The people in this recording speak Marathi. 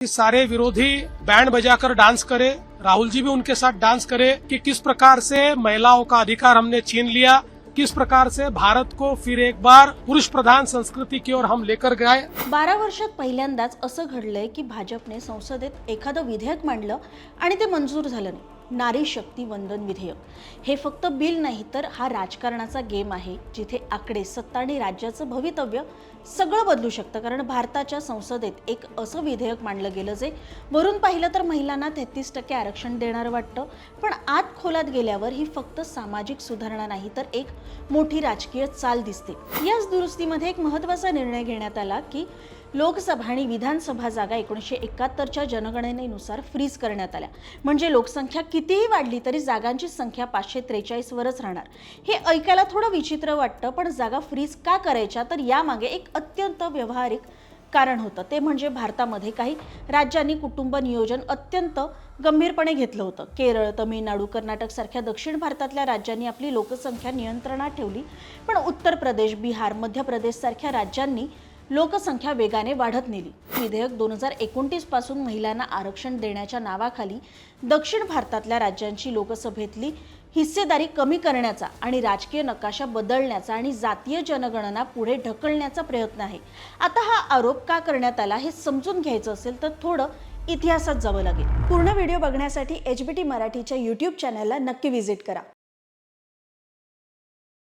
सारे विरोधी बैंड बजाकर डांस करे, राहुल जी भी उनके साथ डांस करे कि किस प्रकार से महिलाओं का अधिकार हमने छीन लिया, किस प्रकार से भारत को फिर एक बार पुरुष प्रधान संस्कृति की ओर हम लेकर गए। 12 वर्षात पहिल्यांदाच असं घडलंय की भाजपने संसदेत एखादं विधेयक मांडलं आणि ते मंजूर झालं नाही। नारी शक्ती वंदन विधेयक हे फक्त बिल नाही तर हा राजकारणाचा गेम आहे, जिथे आकडे, सत्ता आणि राज्याचं भवितव्य सगळं बदलू शकतं। कारण भारताच्या संसदेत एक असं विधेयक मांडलं गेलं जे वरून पाहिलं तर महिलांना 33% आरक्षण देणारं वाटतं, पण आत खोलात गेल्यावर ही फक्त सामाजिक सुधारणा नाही तर एक मोठी राजकीय चाल दिसते। याच दुरुस्तीमध्ये एक महत्त्वाचा निर्णय घेण्यात आला की लोकसभा आणि विधानसभा जागा 1971च्या जनगणनेनुसार फ्रीज करण्यात आल्या। म्हणजे लोकसंख्या कितीही वाढली तरी जागांची संख्या 543 वरच राहणार। हे ऐकायला थोडं विचित्र वाटतं, पण जागा फ्रीज का करायच्या तर यामागे एक अत्यंत व्यावहारिक कारण होतं। ते म्हणजे भारतामध्ये काही राज्यांनी कुटुंब नियोजन अत्यंत गंभीरपणे घेतलं होतं। केरळ, तमिळनाडू, कर्नाटक सारख्या दक्षिण भारतातल्या राज्यांनी आपली लोकसंख्या नियंत्रणात ठेवली, पण उत्तर प्रदेश, बिहार, मध्य प्रदेश सारख्या राज्यांनी लोकसंख्या वेगाने वाढत नेली। विधेयक 2029 पासून महिलांना आरक्षण देण्याच्या नावाखाली दक्षिण भारतातल्या राज्यांची लोकसभेतली हिस्सेदारी कमी करण्याचा आणि राजकीय नकाशा बदलण्याचा आणि जातीय जनगणना पुढे ढकलण्याचा प्रयत्न आहे। आता हा आरोप का करण्यात आला हे समजून घ्यायचं असेल तर थोडं इतिहासात जावं लागेल। पूर्ण व्हिडिओ बघण्यासाठी HBT मराठीच्या YouTube चॅनलला नक्की व्हिजिट करा।